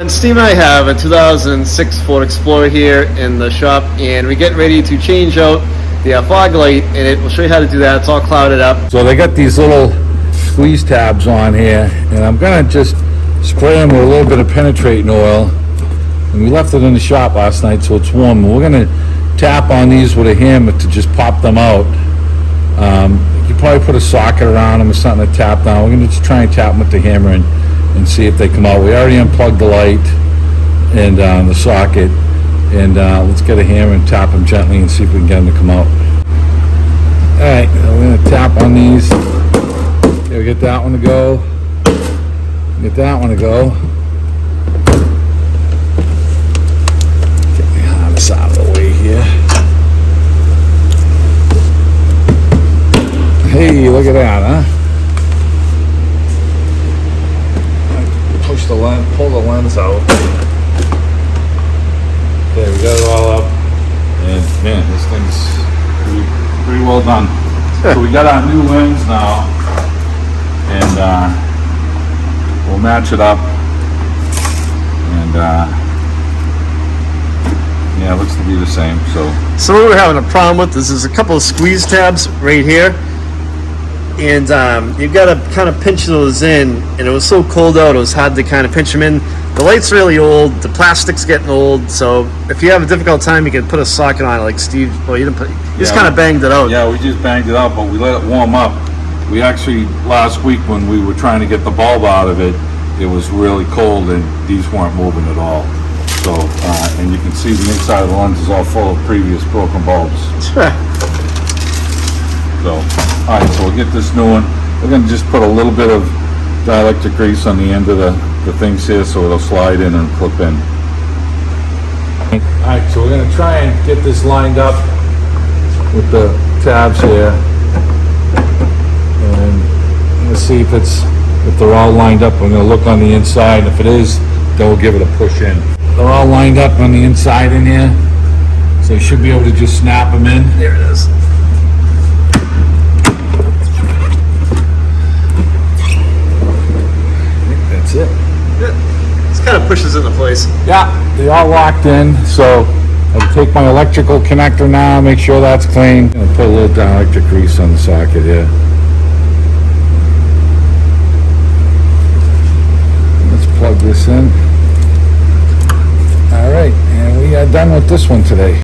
And Steve and I have a 2006 Ford Explorer here in the shop, and we're getting ready to change out the fog light, and we'll show you how to do that. It's all clouded up. So they got these little squeeze tabs on here, and I'm gonna just spray them with a little bit of penetrating oil. And we left it in the shop last night, so it's warm. We're gonna tap on these with a hammer to just pop them out. You probably put a socket around them or something to tap down. We're gonna just try and tap them with the hammer and see if they come out. We already unplugged the light and the socket, and let's get a hammer and tap them gently and see if we can get them to come out. All right, we're gonna tap on these. Okay, we get that one to go. Get that one to go. Get the harness out of the way here. Hey, look at that, huh? Push the lens, pull the lens out. Okay, we got it all up, and man, this thing's pretty well done. So we got our new lens now, and we'll match it up, and yeah, it looks to be the same. So what we're having a problem with is a couple of squeeze tabs right here, and you've got to kind of pinch those in, and it was so cold out, it was hard to kind of pinch them in. The light's really old, the plastic's getting old, so if you have a difficult time, you can put a socket on it like Steve. Well, you didn't put, you just kind of banged it out. Yeah, we just banged it out, but we let it warm up. We actually, last week when we were trying to get the bulb out of it, it was really cold and these weren't moving at all. So, and you can see the inside of the lens is all full of previous broken bulbs. So, alright, so we'll get this new one. We're going to just put a little bit of dielectric grease on the end of the things here so it'll slide in and clip in. Alright, so we're going to try and get this lined up with the tabs here. And let's see if they're all lined up. I'm going to look on the inside. If it is, then we'll give it a push in. They're all lined up on the inside in here, so you should be able to just snap them in. There it is. That's it. Good. This kind of pushes into place. Yeah, they all locked in, so I'll take my electrical connector now, make sure that's clean. I'll put a little dielectric grease on the socket here. Let's plug this in. All right, and we are done with this one today.